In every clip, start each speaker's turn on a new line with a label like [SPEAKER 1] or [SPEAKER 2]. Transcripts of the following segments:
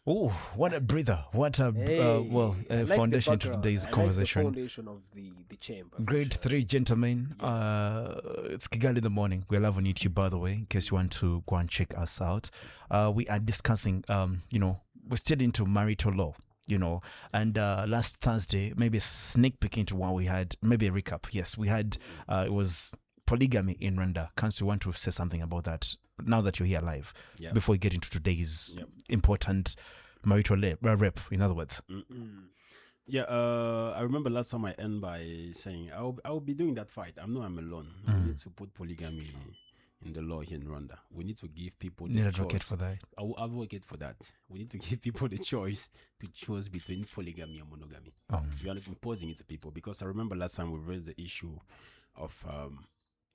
[SPEAKER 1] Oh, what a breather! What a
[SPEAKER 2] I like
[SPEAKER 1] foundation
[SPEAKER 2] the
[SPEAKER 1] to
[SPEAKER 2] background.
[SPEAKER 1] today's
[SPEAKER 2] I
[SPEAKER 1] conversation.
[SPEAKER 2] like the foundation of the chamber. for
[SPEAKER 1] Grade
[SPEAKER 2] sure.
[SPEAKER 1] 3 gentlemen.
[SPEAKER 2] Yes.
[SPEAKER 1] It's Kigali in the morning. We're live on YouTube, by the way, in case you want to go and check us out. We are discussing, we're still into marital law, and last Thursday, maybe a sneak peek into what we had, maybe a recap. Yes, we had, it was polygamy in Rwanda. Can't you want to say something about that now that you're here live before we get into today's important marital rep, in other words?
[SPEAKER 3] Yeah, I remember last time I end by saying I'll be doing that fight. I'm alone. We need to put polygamy in the law here in Rwanda. We need to give people the
[SPEAKER 1] Need
[SPEAKER 3] choice.
[SPEAKER 1] advocate for that.
[SPEAKER 3] I will advocate for that. We need to give people the choice to choose between polygamy and monogamy. We are not imposing it to people, because I remember last time we raised the issue of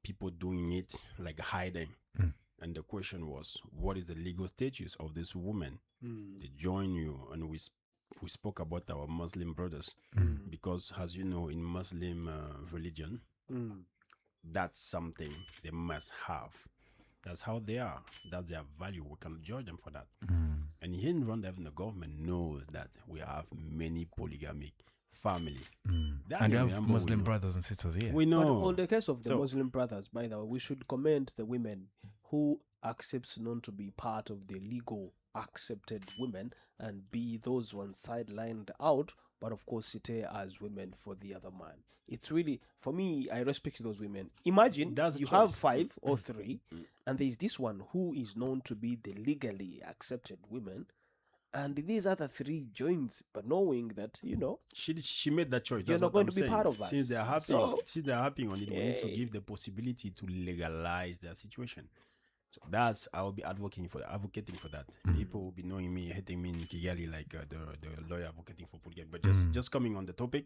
[SPEAKER 3] people doing it like hiding. And the question was, what is the legal status of this woman? They join you, and we spoke about our Muslim brothers, because, as you know, in Muslim religion, that's something they must have. That's how they are. That's their value. We can judge them for that. And here in Rwanda, even the government knows that we have many polygamic family.
[SPEAKER 1] And you have Muslim brothers and sisters here.
[SPEAKER 3] We know.
[SPEAKER 2] But on the case of the Muslim brothers, by the way, we should commend the women who accepts not to be part of the legal accepted women and be those ones sidelined out, but of course sit as women for the other man. It's really, for me, I respect those women. Imagine you have 5 or 3, and there's this one who is known to be the legally accepted women, and these other 3 joins, but knowing that,
[SPEAKER 3] she made that choice.
[SPEAKER 2] You're
[SPEAKER 3] That's
[SPEAKER 2] not
[SPEAKER 3] what
[SPEAKER 2] going
[SPEAKER 3] I'm
[SPEAKER 2] to be
[SPEAKER 3] saying.
[SPEAKER 2] part of us.
[SPEAKER 3] Since they're happy on it, we need to give the possibility to legalize their situation. So I'll be advocating for that. People will be knowing me, hating me in Kigali, like the lawyer advocating for polygamy. But just coming on the topic,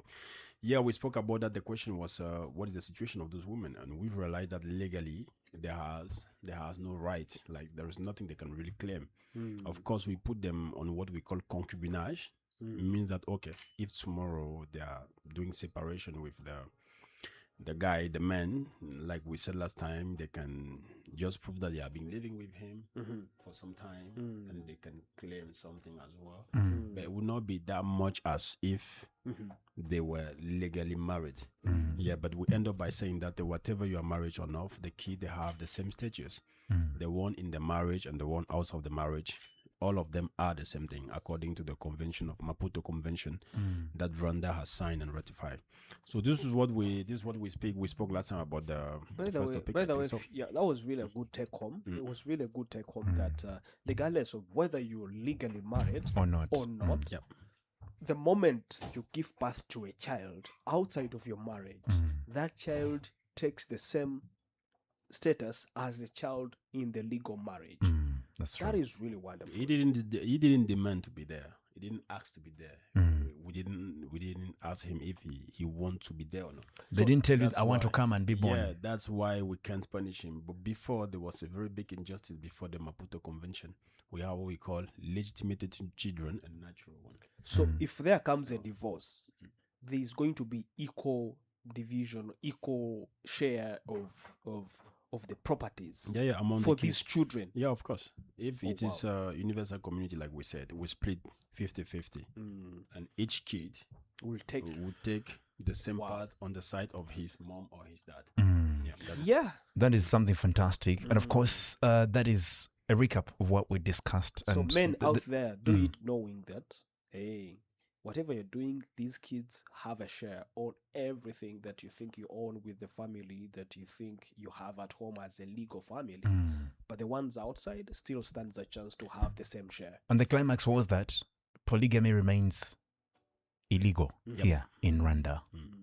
[SPEAKER 3] we spoke about that. The question was, what is the situation of those women? And we've realized that legally, there has no right. Like, there is nothing they can really claim. Of course, we put them on what we call concubinage. It means that, okay, if tomorrow they are doing separation with the guy, the man, like we said last time, they can just prove that they have been living with him for some time, and they can claim something as well. But it would not be that much as if they were legally married. But we end up by saying that whatever you are married or not, the key, they have the same status. The one in the marriage and the one outside of the marriage, all of them are the same thing, according to the convention of Maputo Convention that Rwanda has signed and ratified. So this is what we speak. We spoke last time about the first topic.
[SPEAKER 2] By the way, that was really a good take home. It was really a good take home that regardless of whether you're legally married
[SPEAKER 1] or not,
[SPEAKER 2] the moment you give birth to a child outside of your marriage, that child takes the same status as the child in the legal marriage.
[SPEAKER 1] That's true.
[SPEAKER 2] That is really wonderful.
[SPEAKER 3] He didn't demand to be there. He didn't ask to be there. We didn't ask him if he wants to be there or not.
[SPEAKER 1] They didn't tell you, I want to come and be born.
[SPEAKER 3] Yeah, that's why we can't punish him. But before, there was a very big injustice before the Maputo Convention. We have what we call legitimated children and natural ones.
[SPEAKER 2] So if there comes a divorce, there's going to be equal division, equal share of the properties
[SPEAKER 3] among
[SPEAKER 2] for
[SPEAKER 3] the
[SPEAKER 2] these children.
[SPEAKER 3] Yeah, of course. If it is a universal community, like we said, we split 50-50. And each kid will take the same part on the side of his mom or his dad.
[SPEAKER 1] That is something fantastic. And of course, that is a recap of what we discussed.
[SPEAKER 2] So
[SPEAKER 1] and
[SPEAKER 2] men out there, do it knowing that, hey, whatever you're doing, these kids have a share on everything that you think you own with the family that you think you have at home as a legal family. But the ones outside still stands a chance to have the same share.
[SPEAKER 1] And the climax was that polygamy remains illegal here in Rwanda.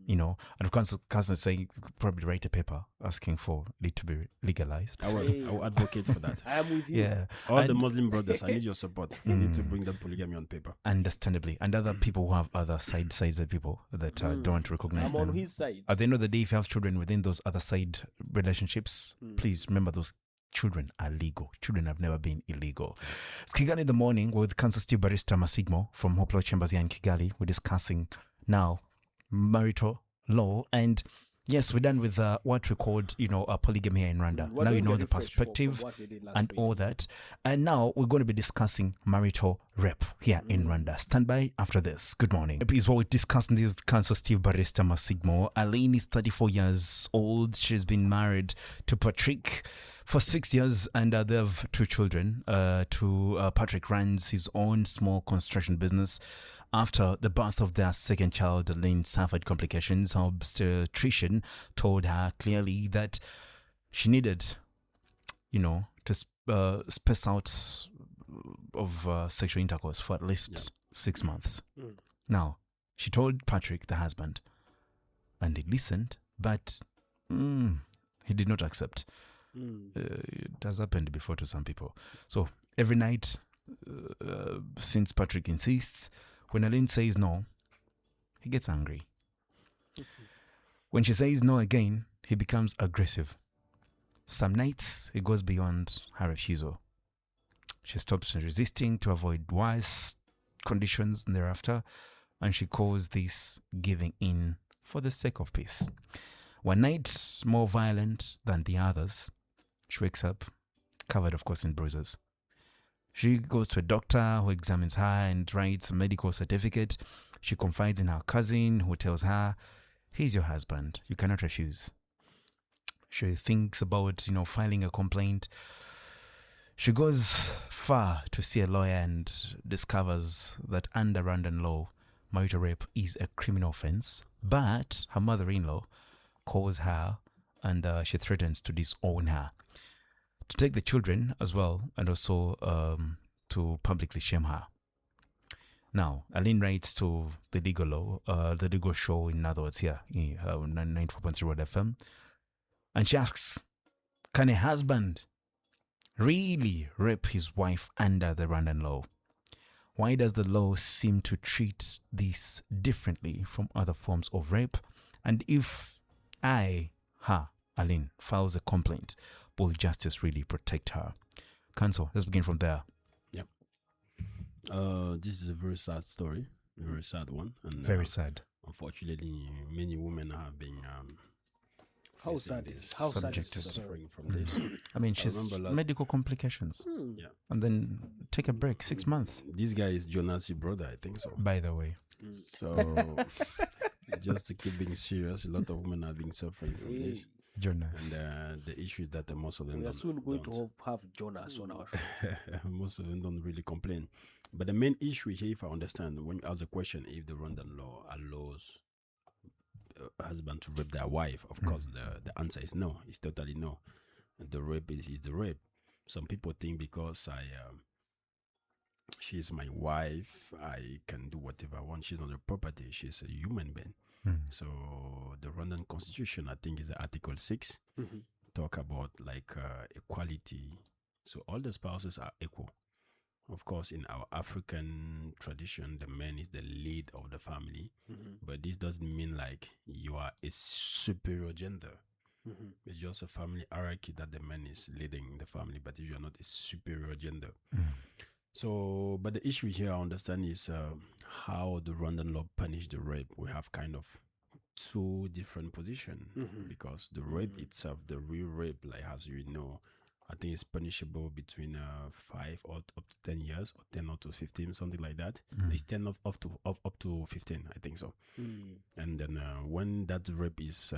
[SPEAKER 1] And of course, cousin saying probably write a paper asking for it to be legalized.
[SPEAKER 3] I will advocate for that.
[SPEAKER 2] I am with you.
[SPEAKER 3] All the Muslim brothers, I need your support. We need to bring that polygamy on paper.
[SPEAKER 1] Understandably. And other people who have other sides of people that don't want to recognize them.
[SPEAKER 2] I'm on his side.
[SPEAKER 1] At the end of the day, if you have children within those other side relationships, please remember those children are legal. Children have never been illegal. It's Kigali in the morning with Kansas City Barrister Masigmo from Hoplo Chambers here in Kigali. We're discussing now marital law, and Yes, we're done with what we called, polygamy here in Rwanda.
[SPEAKER 2] We're
[SPEAKER 1] Now you
[SPEAKER 2] doing
[SPEAKER 1] know
[SPEAKER 2] a
[SPEAKER 1] the
[SPEAKER 2] refresh from
[SPEAKER 1] perspective
[SPEAKER 2] what we did last
[SPEAKER 1] and
[SPEAKER 2] week.
[SPEAKER 1] all that. And now we're going to be discussing marital rape here in Rwanda. Stand by after this. Good morning. Is what we discussed in this Council Steve Barista Masigmo. Aline is 34 years old. She's been married to Patrick for 6 years, and they have 2 children. Patrick runs his own small construction business. After the birth of their second child, Aline suffered complications. Her obstetrician told her clearly that she needed, to space out of sexual intercourse for at least 6 months. Now, she told Patrick, the husband, and he listened, but he did not accept. It has happened before to some people. So every night, since Patrick insists, when Aline says no, he gets angry. When she says no again, he becomes aggressive. Some nights, he goes beyond her refusal. She stops resisting to avoid worse conditions thereafter, and she calls this giving in for the sake of peace. One night, more violent than the others, she wakes up, covered, of course, in bruises. She goes to a doctor who examines her and writes a medical certificate. She confides in her cousin who tells her, he's your husband. You cannot refuse. She thinks about, filing a complaint. She goes far to see a lawyer and discovers that under Rwandan law, marital rape is a criminal offense. But her mother-in-law calls her and she threatens to disown her, to take the children as well, and also to publicly shame her. Now, Aline writes to the legal show, in other words, here, 94.3 World FM, and she asks, can a husband really rape his wife under the Rwandan law? Why does the law seem to treat this differently from other forms of rape? And if Aline, files a complaint, will justice really protect her? Counsel, let's begin from there.
[SPEAKER 3] Yep. This is a very sad story, a very sad one. And,
[SPEAKER 1] very sad.
[SPEAKER 3] Unfortunately, many women have been
[SPEAKER 2] how sad is suffering
[SPEAKER 3] from this.
[SPEAKER 1] I mean, she's medical complications.
[SPEAKER 3] Yeah.
[SPEAKER 1] And then take a break, 6 months.
[SPEAKER 3] This guy is Jonas's brother, I think so.
[SPEAKER 1] By the way.
[SPEAKER 3] So, just to keep being serious, a lot of women have been suffering from this.
[SPEAKER 1] Jonas.
[SPEAKER 3] And the issue is that most of them
[SPEAKER 2] we are soon going to have Jonas on our show.
[SPEAKER 3] Most of them don't really complain. But the main issue here, if I understand, when you ask the question if the Rwandan law allows a husband to rape their wife, of course the answer is no. It's totally no. The rape is the rape. Some people think because she's my wife, I can do whatever I want. She's not a property. She's a human being. So the Rwandan constitution, I think, is Article 6, talk about like equality. So all the spouses are equal. Of course, in our African tradition, the man is the lead of the family, but this doesn't mean like you are a superior gender. It's just a family hierarchy that the man is leading the family, but you are not a superior gender. So, but the issue here, I understand, is how the Rwandan law punish the rape. We have kind of 2 different positions because the rape itself, the real rape, like as you know, I think it's punishable between 5 or up to 10 years, or 10 up to 15, something like that. It's 10 up to 15, I think so. And then when that rape is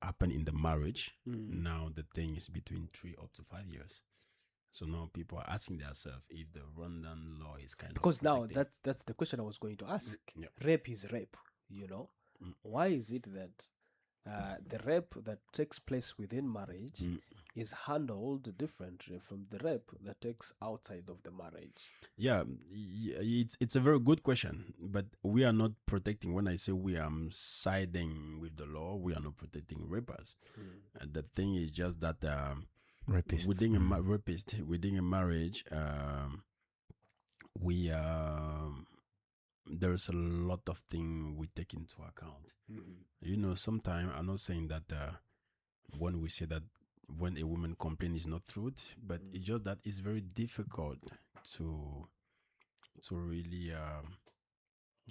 [SPEAKER 3] happen in the marriage, now the thing is between 3 up to 5 years. So now people are asking themselves if the Rwandan law is kind
[SPEAKER 2] because
[SPEAKER 3] of
[SPEAKER 2] now that's the question I was going to ask. Rape is rape, Why is it that the rape that takes place within marriage is handled differently from the rape that takes outside of the marriage?
[SPEAKER 3] Yeah, it's a very good question, but we are not protecting. When I say we are siding with the law, we are not protecting rapers. And the thing is just that
[SPEAKER 1] rapists.
[SPEAKER 3] Within a marriage, we there's a lot of things we take into account. Sometimes I'm not saying that when we say that when a woman complains is not truth, but it's just that it's very difficult to really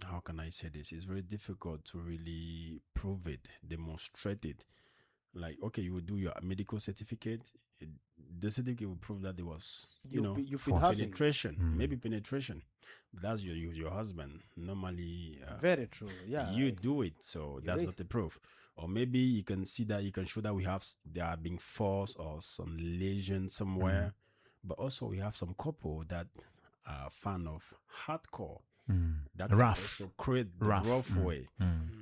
[SPEAKER 3] how can I say this? It's very difficult to really prove it, demonstrate it. Like, okay, you will do your medical certificate. The certificate will prove that there was,
[SPEAKER 2] You've been
[SPEAKER 1] force.
[SPEAKER 2] having.
[SPEAKER 3] penetration, maybe penetration. But that's your husband. Normally,
[SPEAKER 2] Very true. Yeah.
[SPEAKER 3] you do it, so that's
[SPEAKER 2] right.
[SPEAKER 3] not a proof. Or maybe you can see that you can show that they are being forced or some lesion somewhere. But also we have some couple that are fan of hardcore. That can
[SPEAKER 1] Rough.
[SPEAKER 3] also create the rough way.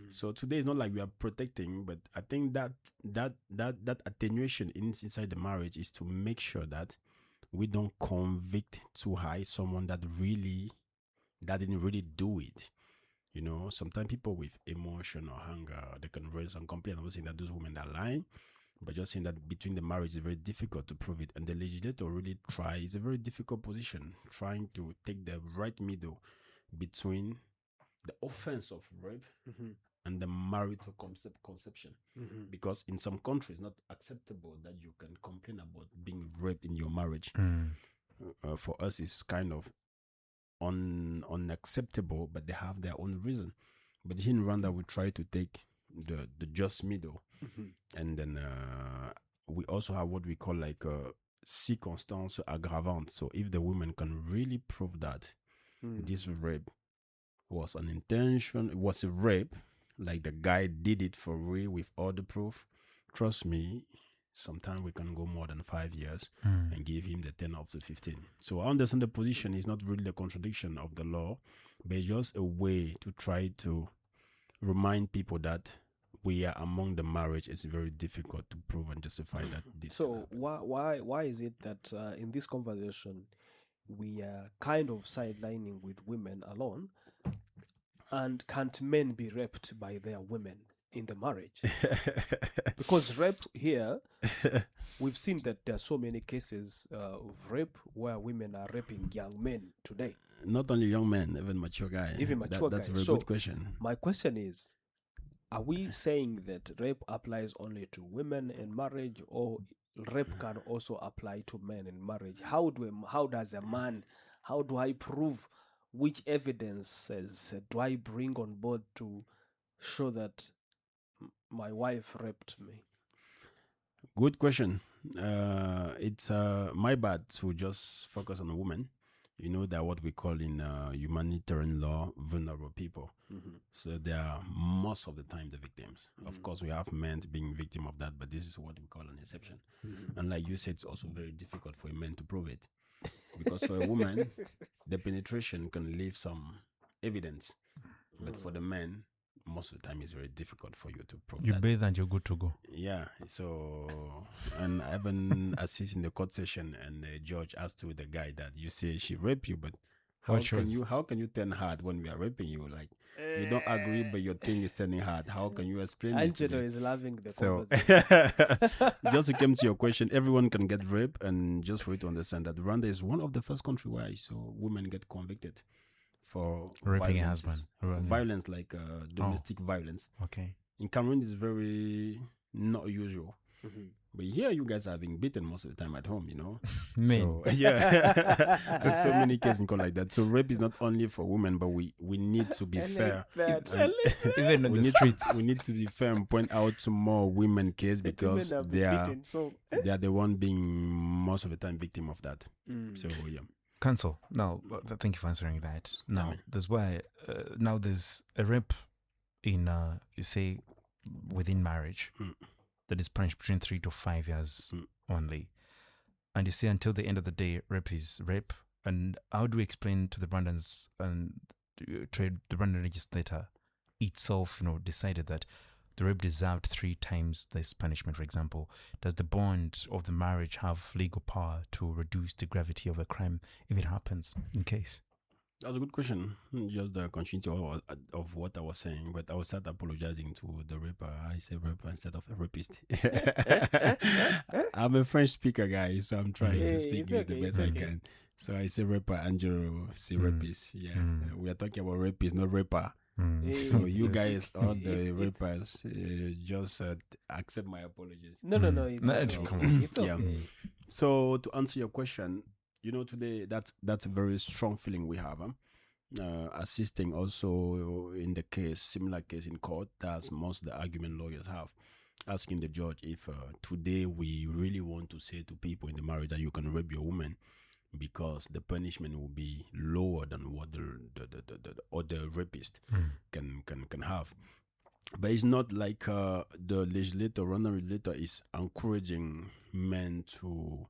[SPEAKER 3] So today is not like we are protecting, but I think that attenuation inside the marriage is to make sure that we don't convict too high someone that didn't really do it. Sometimes people with emotion or hunger, they can raise some complaint. I'm not saying that those women are lying, but just saying that between the marriage is very difficult to prove it. And the legislator really it's a very difficult position, trying to take the right middle between the offense of rape and the marital conception. Because in some countries, it's not acceptable that you can complain about being raped in your marriage. For us, it's kind of unacceptable, but they have their own reason. But here in Rwanda, we try to take the just middle. And then we also have what we call like circonstance aggravante. So if the woman can really prove that this rape was an intention, it was a rape, like the guy did it for real with all the proof, trust me, sometimes we can go more than 5 years and give him the 10 of the 15. So I understand the position is not really a contradiction of the law, but it's just a way to try to remind people that we are among the marriage. It's very difficult to prove and justify that this.
[SPEAKER 2] So why is it that in this conversation we are kind of sidelining with women alone, and can't men be raped by their women in the marriage? Because rape here, we've seen that there are so many cases of rape where women are raping young men today.
[SPEAKER 3] Not only young men, even mature guys. That's a very good question.
[SPEAKER 2] My question is, are we saying that rape applies only to women in marriage, or rape can also apply to men in marriage? How do I prove, which evidences do I bring on board to show that my wife raped me?
[SPEAKER 3] Good question. It's my bad to just focus on a woman. You know that what we call in humanitarian law, vulnerable people. So they are most of the time the victims. Of course, we have men being victim of that, but this is what we call an exception. And like you said, it's also very difficult for a man to prove it. Because for a woman, the penetration can leave some evidence. But for the man, most of the time it's very difficult for you to prove
[SPEAKER 1] You
[SPEAKER 3] that.
[SPEAKER 1] bathe and you're good to go.
[SPEAKER 3] Yeah. So, and I even assist in the court session, and the judge asked to the guy that you say she raped you, but how can you turn hard when we are raping you? Like, you don't agree, but your thing is turning hard. How can you explain it?
[SPEAKER 2] Angelo is loving the
[SPEAKER 3] So,
[SPEAKER 2] conversation.
[SPEAKER 3] just to come to your question, everyone can get raped, and just for you to understand that Rwanda is one of the first countries where I saw women get convicted for
[SPEAKER 1] Raping a husband.
[SPEAKER 3] violence, like domestic violence.
[SPEAKER 1] Okay.
[SPEAKER 3] In Cameroon, it's very not usual. But here, you guys are being beaten most of the time at home,
[SPEAKER 1] Men.
[SPEAKER 3] So, yeah. There's so many cases in court like that. So rape is not only for women, but we need to be fair.
[SPEAKER 1] Even on
[SPEAKER 3] we
[SPEAKER 1] the
[SPEAKER 3] need
[SPEAKER 1] streets.
[SPEAKER 3] we need to be fair and point out to more women cases, because they are the one being most of the time victim of that. So, yeah.
[SPEAKER 1] Counsel, now, thank you for answering that. Now, that's why, now there's a rape in, you say, within marriage that is punished between 3 to 5 years only. And you say until the end of the day, rape is rape. And how do we explain to the Rwandans and to the Rwandan legislator itself, decided that the rape deserved 3 times this punishment, for example? Does the bond of the marriage have legal power to reduce the gravity of a crime if it happens in case?
[SPEAKER 3] That's a good question. Just the continuity of what I was saying, but I will start apologizing to the raper. I say raper instead of a rapist. I'm a French speaker, guys, so I'm trying to speak English the best I can. So I say raper, Angelo say rapist. Yeah, we are talking about rapist, not raper. So you guys, all the rappers, just accept my apologies.
[SPEAKER 2] No, it's okay. It's okay.
[SPEAKER 3] Yeah. So to answer your question, today that's a very strong feeling we have. assisting also in the case, similar case in court. That's most the argument lawyers have. Asking the judge if today we really want to say to people in the marriage that you can rape your woman because the punishment will be lower than what the other rapist can have. But it's not like the legislator, Rwanda legislator, is encouraging men to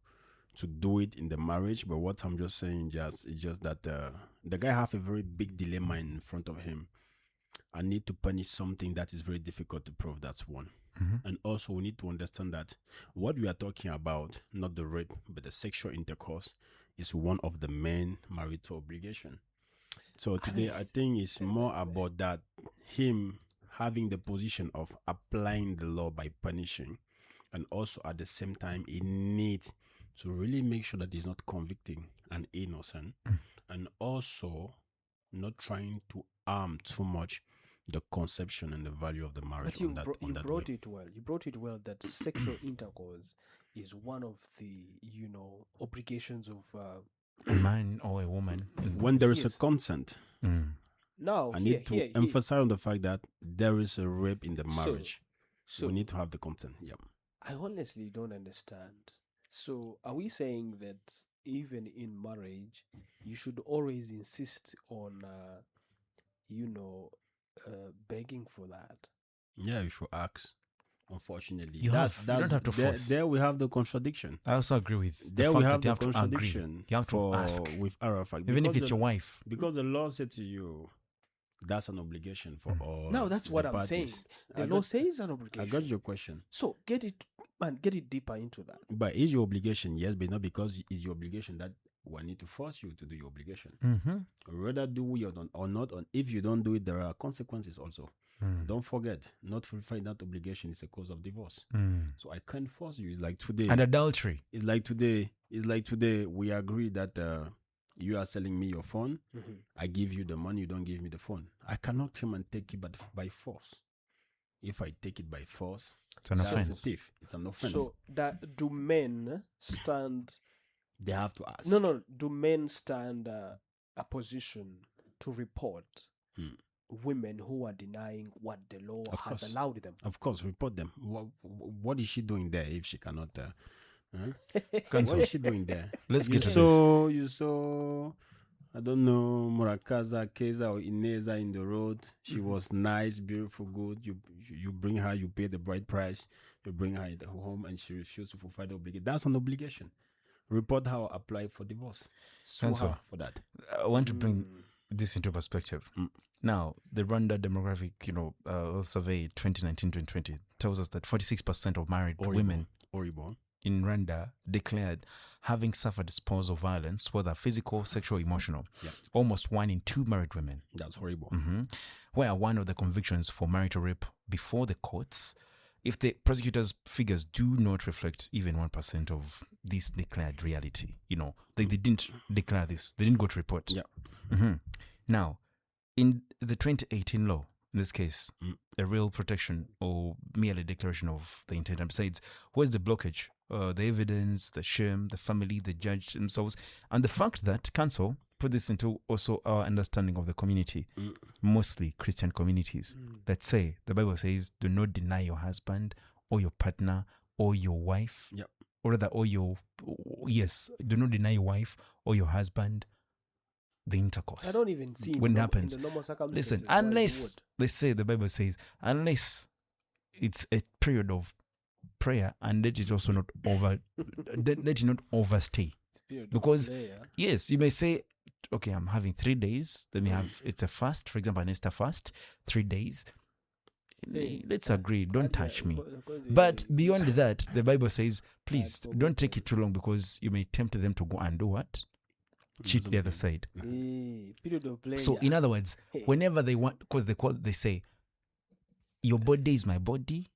[SPEAKER 3] do it in the marriage. But what I'm just saying is just that the guy have a very big dilemma in front of him. I need to punish something that is very difficult to prove. That's one. And also we need to understand that what we are talking about, not the rape, but the sexual intercourse, is one of the main marital obligation. So today I think it's more about that, him having the position of applying the law by punishing, and also at the same time he needs to really make sure that he's not convicting an innocent, and also not trying to harm too much the conception and the value of the marriage.
[SPEAKER 2] But you brought
[SPEAKER 3] way.
[SPEAKER 2] it well. You brought it well that sexual intercourse is one of the obligations of
[SPEAKER 1] a man or a woman.
[SPEAKER 3] When there is a
[SPEAKER 2] Yes.
[SPEAKER 3] consent.
[SPEAKER 2] Now
[SPEAKER 3] I need to emphasize on the fact that there is a rape in the marriage.
[SPEAKER 2] So
[SPEAKER 3] we need to have the consent. Yeah.
[SPEAKER 2] I honestly don't understand. So are we saying that even in marriage, you should always insist on, begging for that?
[SPEAKER 3] Yeah, you should ask. Unfortunately,
[SPEAKER 1] You don't have to force.
[SPEAKER 3] There we have the contradiction.
[SPEAKER 1] I also agree with
[SPEAKER 3] There
[SPEAKER 1] the
[SPEAKER 3] we
[SPEAKER 1] fact
[SPEAKER 3] have
[SPEAKER 1] that you
[SPEAKER 3] the
[SPEAKER 1] have to agree.
[SPEAKER 3] contradiction.
[SPEAKER 1] You have to ask,
[SPEAKER 3] with Arafat,
[SPEAKER 1] even if
[SPEAKER 3] because
[SPEAKER 1] it's your wife.
[SPEAKER 3] because the law said to you, that's an obligation for all.
[SPEAKER 2] No, that's what
[SPEAKER 3] the
[SPEAKER 2] I'm saying.
[SPEAKER 3] parties.
[SPEAKER 2] The
[SPEAKER 3] I
[SPEAKER 2] law
[SPEAKER 3] got-
[SPEAKER 2] says an
[SPEAKER 3] I
[SPEAKER 2] obligation.
[SPEAKER 3] got your question.
[SPEAKER 2] So get it deeper into that.
[SPEAKER 3] But is your obligation? Yes, but not because it's your obligation that we need to force you to do your obligation. Rather do it or not. And if you don't do it, there are consequences also. Don't forget, not fulfilling that obligation is a cause of divorce. So I can't force you. It's like today.
[SPEAKER 1] And adultery.
[SPEAKER 3] It's like today. We agree that you are selling me your phone. I give you the money. You don't give me the phone. I cannot come and take it by force. If I take it by force,
[SPEAKER 1] It's an
[SPEAKER 3] that's a
[SPEAKER 1] offense.
[SPEAKER 3] thief. It's an offense.
[SPEAKER 2] So do men stand?
[SPEAKER 3] They have to ask.
[SPEAKER 2] No. Do men stand a position to report women who are denying what the law
[SPEAKER 3] Of
[SPEAKER 2] has
[SPEAKER 3] course.
[SPEAKER 2] allowed them?
[SPEAKER 3] Of course, report them. What is she doing there if she cannot? What
[SPEAKER 1] Cancel.
[SPEAKER 3] is she doing there?
[SPEAKER 1] Let's get to this.
[SPEAKER 3] You saw, I don't know, Murakaza, Keza, or Ineza in the road. She was nice, beautiful, good. You bring her, you pay the bride price. You bring her at home, and she refused to fulfill the obligation. That's an obligation. Report her, apply for divorce. Sue
[SPEAKER 1] Cancel.
[SPEAKER 3] her for that.
[SPEAKER 1] I want to bring this into perspective. Now, the Rwanda demographic, survey 2019-2020 tells us that 46% of married women
[SPEAKER 3] Horrible.
[SPEAKER 1] in Rwanda declared having suffered spousal violence, whether physical, sexual, emotional.
[SPEAKER 3] Yeah.
[SPEAKER 1] Almost 1 in 2 married women.
[SPEAKER 3] That's horrible.
[SPEAKER 1] Where one of the convictions for marital rape before the courts, if the prosecutor's figures do not reflect even 1% of this declared reality, they didn't declare this, they didn't go to report.
[SPEAKER 3] Yeah.
[SPEAKER 1] Now, in the 2018 law, in this case, a real protection or merely declaration of the intent. Besides, where's the blockage? The evidence, the shame, the family, the judge themselves, and the fact that council put this into also our understanding of the community, mostly Christian communities, that say, the Bible says, do not deny your husband or your partner or your wife,
[SPEAKER 3] Yep.
[SPEAKER 1] or rather, do not deny your wife or your husband the intercourse.
[SPEAKER 2] I don't even see
[SPEAKER 1] when it happens.
[SPEAKER 2] in the normal circumstances.
[SPEAKER 1] Listen,
[SPEAKER 2] why you
[SPEAKER 1] unless
[SPEAKER 2] would.
[SPEAKER 1] they say, the Bible says, unless it's a period of prayer, and let it also not let it not overstay.
[SPEAKER 2] It's a period of
[SPEAKER 1] Because
[SPEAKER 2] play, yeah.
[SPEAKER 1] yes, you may say, okay, I'm having 3 days. Let me have it's a fast, for example, an Easter fast, 3 days.
[SPEAKER 2] Hey,
[SPEAKER 1] Let's agree. Don't touch me.
[SPEAKER 2] because
[SPEAKER 1] But
[SPEAKER 2] you-
[SPEAKER 1] beyond that, the Bible says, please
[SPEAKER 2] Bad
[SPEAKER 1] don't take it too long, because you may tempt them to go and do what? Cheat the other side.
[SPEAKER 2] period of play.
[SPEAKER 1] So, in other words,
[SPEAKER 2] Hey.
[SPEAKER 1] whenever they want, because they say, your body is my body,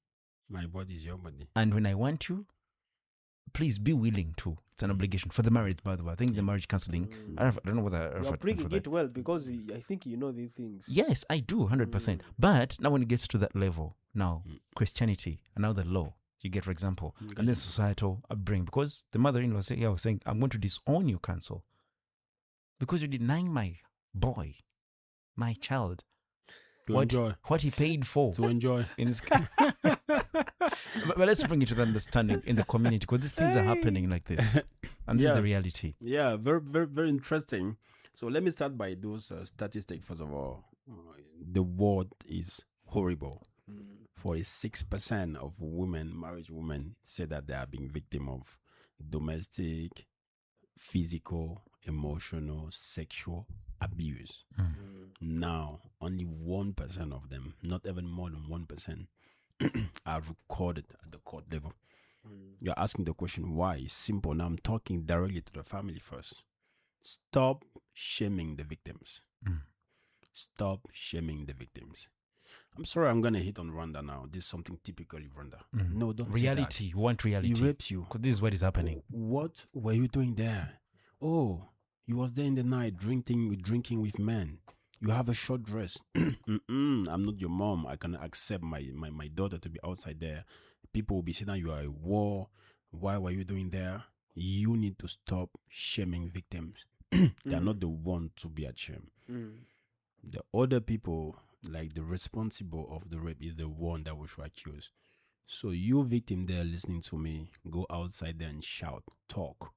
[SPEAKER 3] My body is your body.
[SPEAKER 1] and when I want you, please be willing to. It's an obligation for the marriage, by the way. I think the marriage counseling. I don't know whether
[SPEAKER 2] you're bringing it well because I think you know these things.
[SPEAKER 1] Yes, I do, 100%. But now when it gets to that level, now Christianity and now the law, you get, for example, and then societal upbringing, because the mother-in-law was saying, I'm going to disown you, counsel, because you're denying my boy my child.
[SPEAKER 3] To enjoy.
[SPEAKER 1] What he paid for.
[SPEAKER 3] To enjoy.
[SPEAKER 1] In his but let's bring it to the understanding in the community, because these things are happening like this, and this is the reality.
[SPEAKER 3] Yeah, very, very, very interesting. So let me start by those statistics. First of all, the world is horrible. 46% of married women, say that they are being victim of domestic, physical, emotional, sexual abuse. Now, only 1% of them, not even more than 1%, are recorded at the court level. You're asking the question, why? It's simple. Now I'm talking directly to the family first. Stop shaming the victims. Stop shaming the victims. I'm sorry, I'm going to hit on Rwanda now. This is something typically Rwanda. No, don't
[SPEAKER 1] reality.
[SPEAKER 3] say that.
[SPEAKER 1] We want reality.
[SPEAKER 3] He rapes you.
[SPEAKER 1] Because this is what is happening.
[SPEAKER 3] What were you doing there? Oh, you was there in the night drinking with men. You have a short dress. I'm not your mom. I can accept my daughter to be outside there. People will be saying you are a war. Why were you doing there? You need to stop shaming victims. They are not the one to be ashamed. The other people, like the responsible of the rape, is the one that we should accuse. So you victim there listening to me, go outside there and shout, talk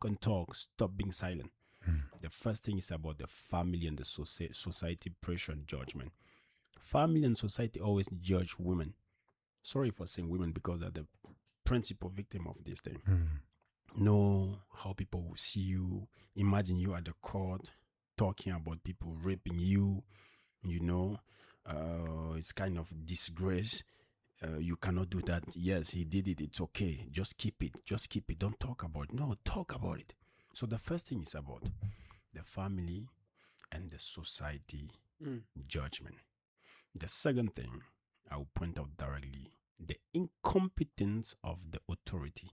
[SPEAKER 3] and talk. Stop being silent. The first thing is about the family and the society pressure and judgment. Family and society always judge women. Sorry for saying women, because they're the principal victim of this thing. Know how people will see you. Imagine you at the court talking about people raping you. It's kind of disgrace. You cannot do that. Yes, he did it. It's okay. Just keep it. Don't talk about it. No, talk about it. So the first thing is about the family and the society judgment. The second thing I will point out directly, the incompetence of the authority.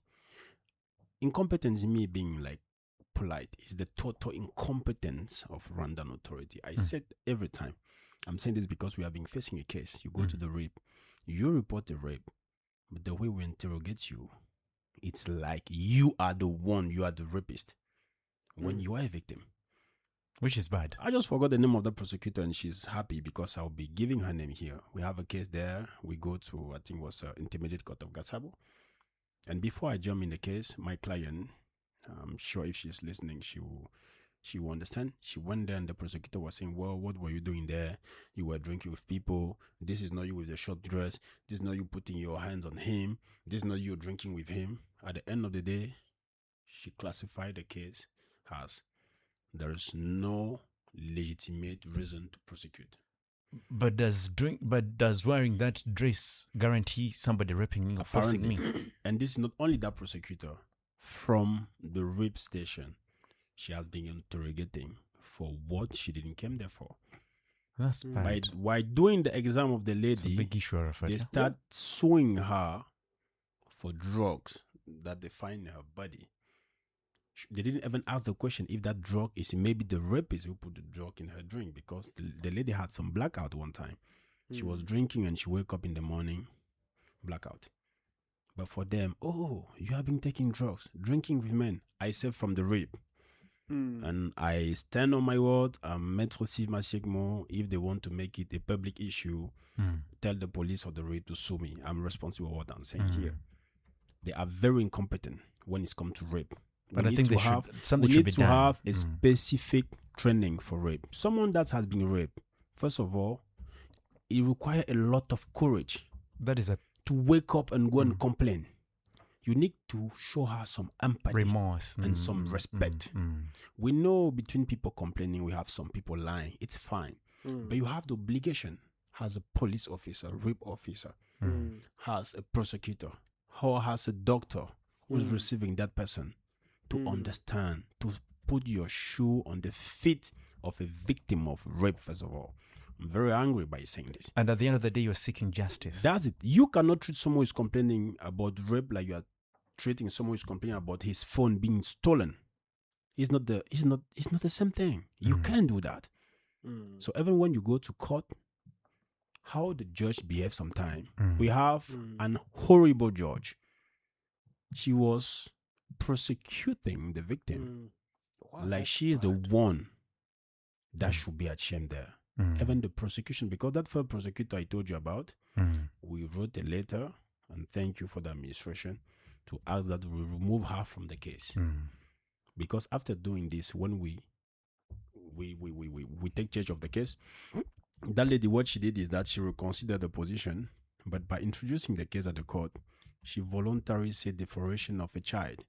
[SPEAKER 3] Incompetence, me being like polite, is the total incompetence of Rwandan authority. I said every time. I'm saying this because we have been facing a case. You go to the rape, you report a rape, but the way we interrogate you, it's like you are the rapist when you are a victim.
[SPEAKER 1] Which is bad.
[SPEAKER 3] I just forgot the name of the prosecutor, and she's happy because I'll be giving her name here. We have a case there. We go to, I think it was Intermediate Court of Gasabo. And before I jump in the case, my client, I'm sure if she's listening, she will understand. She went there and the prosecutor was saying, well, what were you doing there? You were drinking with people. This is not you with the short dress. This is not you putting your hands on him. This is not you drinking with him. At the end of the day, she classified the case as there is no legitimate reason to prosecute.
[SPEAKER 1] But does wearing that dress guarantee somebody raping me or forcing me?
[SPEAKER 3] And this is not only that prosecutor. From the rape station, she has been interrogating for what she didn't come there for.
[SPEAKER 1] That's bad.
[SPEAKER 3] By doing the exam of the lady,
[SPEAKER 1] it's a big issue,
[SPEAKER 3] they start suing her for drugs that they find in her body. They didn't even ask the question if that drug is maybe the rapist who put the drug in her drink, because the lady had some blackout one time. She was drinking and she woke up in the morning, blackout. But for them, oh, you have been taking drugs, drinking with men. I said from the rape. And I stand on my word. I'm Maître Steve Masiegmo. If they want to make it a public issue, tell the police or the rape to sue me. I'm responsible for what I'm saying here. They are very incompetent when it's come to rape.
[SPEAKER 1] But I think they should. Something
[SPEAKER 3] we
[SPEAKER 1] should
[SPEAKER 3] need
[SPEAKER 1] be
[SPEAKER 3] to
[SPEAKER 1] done.
[SPEAKER 3] have a specific training for rape. Someone that has been raped, first of all, it requires a lot of courage.
[SPEAKER 1] That is
[SPEAKER 3] to wake up and go and complain. You need to show her some empathy,
[SPEAKER 1] remorse,
[SPEAKER 3] and some respect. We know between people complaining, we have some people lying. It's fine. But you have the obligation as a police officer, rape officer, as a prosecutor, or as a doctor who's receiving that person, to understand, to put your shoe on the feet of a victim of rape, first of all. I'm very angry by saying this.
[SPEAKER 1] And at the end of the day, you're seeking justice.
[SPEAKER 3] That's it. You cannot treat someone who's complaining about rape like you are treating someone who's complaining about his phone being stolen. It's not the same thing. You can't do that. So even when you go to court, how the judge behaves sometimes. We have an horrible judge. She was prosecuting the victim like she is the one that should be ashamed there. even the prosecution, because that first prosecutor I told you about, we wrote a letter and thank you for the administration to ask that we remove her from the case. Because after doing this, when we take charge of the case, that lady, what she did is that she reconsidered the position, but by introducing the case at the court, she voluntarily said deforestation of a child.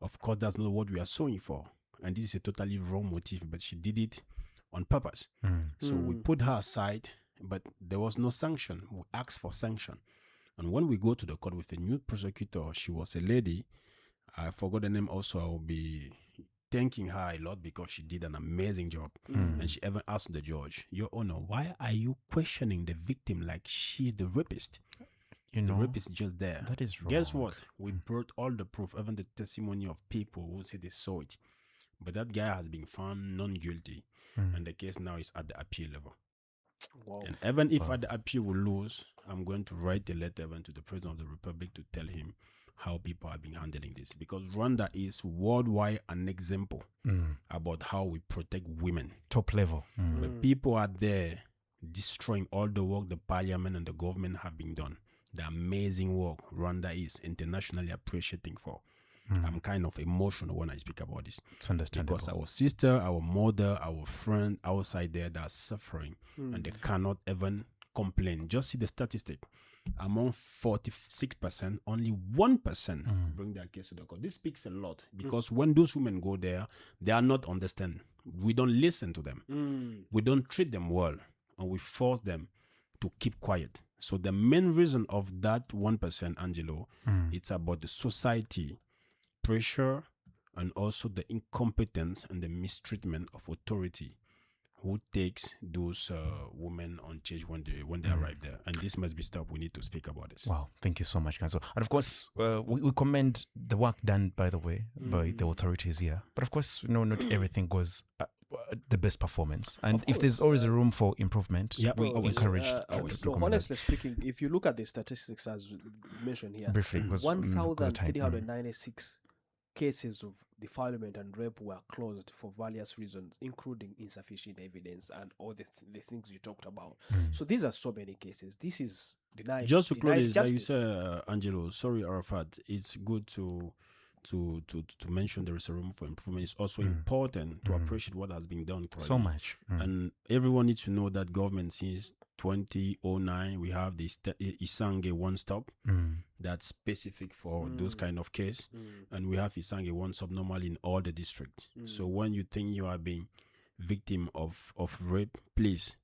[SPEAKER 3] Of course, that's not what we are suing for, and this is a totally wrong motive, but she did it on purpose. So we put her aside, but there was no sanction. We asked for sanction. And when we go to the court with a new prosecutor, she was a lady. I forgot the name also. I will be thanking her a lot because she did an amazing job. And she even asked the judge, Your Honor, why are you questioning the victim like she's the rapist?
[SPEAKER 1] You know,
[SPEAKER 3] the rapist is just there.
[SPEAKER 1] that is wrong.
[SPEAKER 3] Guess what? We brought all the proof, even the testimony of people who say they saw it. But that guy has been found non-guilty. And the case now is at the appeal level.
[SPEAKER 2] Wow.
[SPEAKER 3] And even if at the appeal we lose, I'm going to write a letter even to the President of the Republic to tell him how people have been handling this. Because Rwanda is worldwide an example about how we protect women.
[SPEAKER 1] Top level.
[SPEAKER 3] But people are there destroying all the work the parliament and the government have been done. The amazing work Rwanda is internationally appreciating for. I'm kind of emotional when I speak about this.
[SPEAKER 1] It's understandable.
[SPEAKER 3] Because our sister, our mother, our friend outside there that are suffering and they cannot even complain. Just see the statistic. Among 46%, only 1% bring their case to the court. This speaks a lot because when those women go there, they are not understand. We don't listen to them. We don't treat them well, and we force them to keep quiet. So the main reason of that 1%, Angelo, it's about the society pressure and also the incompetence and the mistreatment of authority who takes those women on charge when they arrive there. And this must be stopped. We need to speak about this.
[SPEAKER 1] Wow, thank you so much, Council. And of course, we commend the work done, by the way, by the authorities here. But of course, not everything goes the best performance. And if there's always a room for improvement, we encourage
[SPEAKER 2] so honestly speaking, if you look at the statistics as mentioned here,
[SPEAKER 1] briefly,
[SPEAKER 2] 1,396 cases of defilement and rape were closed for various reasons, including insufficient evidence and all the things you talked about. So these are so many cases. This is denied.
[SPEAKER 3] Just to close,
[SPEAKER 2] justice.
[SPEAKER 3] like you said, Angelo, sorry, Arafat, it's good to mention there is a room for improvement. It's also important to appreciate what has been done correctly.
[SPEAKER 1] So much.
[SPEAKER 3] And everyone needs to know that government since 2009 we have this Isange One Stop that's specific for those kind of case, and we have Isange One Stop normally in all the districts. So when you think you are being victim of rape, please,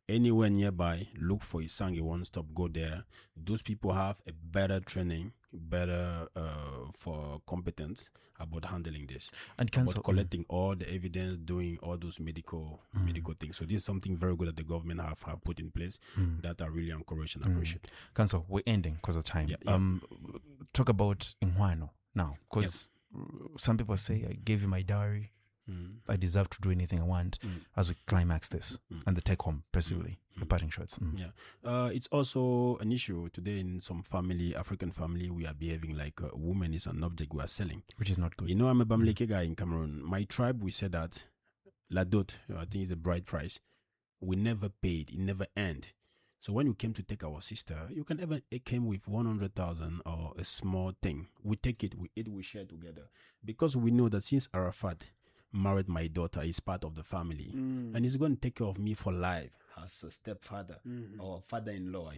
[SPEAKER 3] anywhere nearby, look for Isange One Stop, go there. Those people have a better training, better for competence about handling this,
[SPEAKER 1] and
[SPEAKER 3] about collecting all the evidence, doing all those medical things. So this is something very good that the government have put in place that I really encourage and appreciate.
[SPEAKER 1] Council, we're ending because of time. Talk about Inhuano now, because some people say, I gave you my diary, I deserve to do anything I want, as we climax this and the take home, possibly the parting shots.
[SPEAKER 3] It's also an issue today in some African family, we are behaving like a woman is an object we are selling,
[SPEAKER 1] which is not good.
[SPEAKER 3] You know, I'm a Bamileke guy in Cameroon. My tribe, we said that la dot, I think it's a bride price, we never paid, it never end. So when you came to take our sister, you can even, it came with 100,000 or a small thing. We take it, we eat, we share together, because we know that since Arafat married my daughter, is part of the family, and he's going to take care of me for life as a stepfather or father-in-law.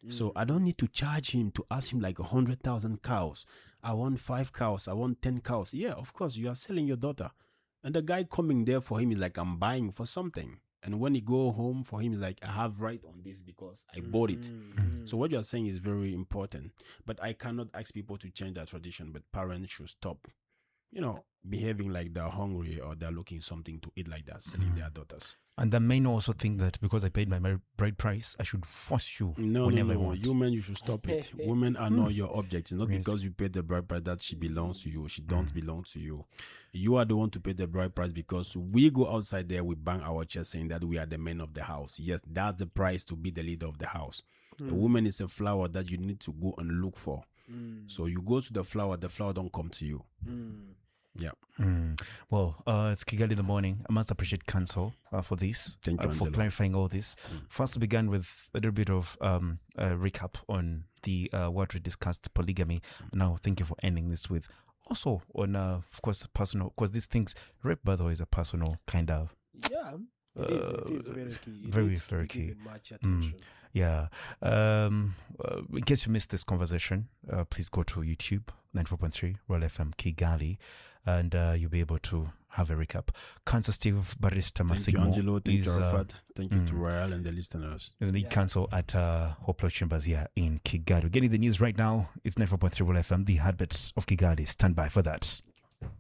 [SPEAKER 3] So I don't need to charge him to ask him like 100,000 cows. I want 5 cows. I want 10 cows. Yeah, of course you are selling your daughter, and the guy coming there for him is like, I'm buying for something. And when he go home for him, is like, I have right on this because I bought it. So what you are saying is very important. But I cannot ask people to change their tradition. But parents should stop, behaving like they're hungry or they're looking something to eat like that, selling their daughters.
[SPEAKER 1] And the men also think that because I paid my bride price, I should force you whenever I want.
[SPEAKER 3] You men, you should stop it. Women are not your object. It's not because you paid the bride price that she belongs to you. She don't belong to you. You are the one to pay the bride price because we go outside there, we bang our chest saying that we are the men of the house. Yes, that's the price to be the leader of the house. A woman is a flower that you need to go and look for. So you go to the flower don't come to you. Yeah.
[SPEAKER 1] Well, it's Kigali in the morning. I must appreciate Council for this,
[SPEAKER 3] Thank you,
[SPEAKER 1] for
[SPEAKER 3] Angelo.
[SPEAKER 1] clarifying all this. First, we began with a little bit of a recap on the what we discussed, polygamy. Now, thank you for ending this with also on, of course, personal, because these things, rape, by the way, is a personal kind of.
[SPEAKER 2] Yeah, it is very key. It
[SPEAKER 1] very,
[SPEAKER 2] needs to
[SPEAKER 1] very
[SPEAKER 2] be
[SPEAKER 1] key.
[SPEAKER 2] given much attention.
[SPEAKER 1] Yeah. In case you missed this conversation, please go to YouTube, 94.3 Royal FM Kigali, and you'll be able to have a recap. Council Steve Barista
[SPEAKER 3] Thank you,
[SPEAKER 1] Masigmo
[SPEAKER 3] Angelo. Thank you,
[SPEAKER 1] is,
[SPEAKER 3] Arafat. Thank you to Royal and the listeners.
[SPEAKER 1] is the lead counsel at Hoplo Chambers here in Kigali. We're getting the news right now. It's 94.3 Royal FM, the heartbeats of Kigali. Stand by for that.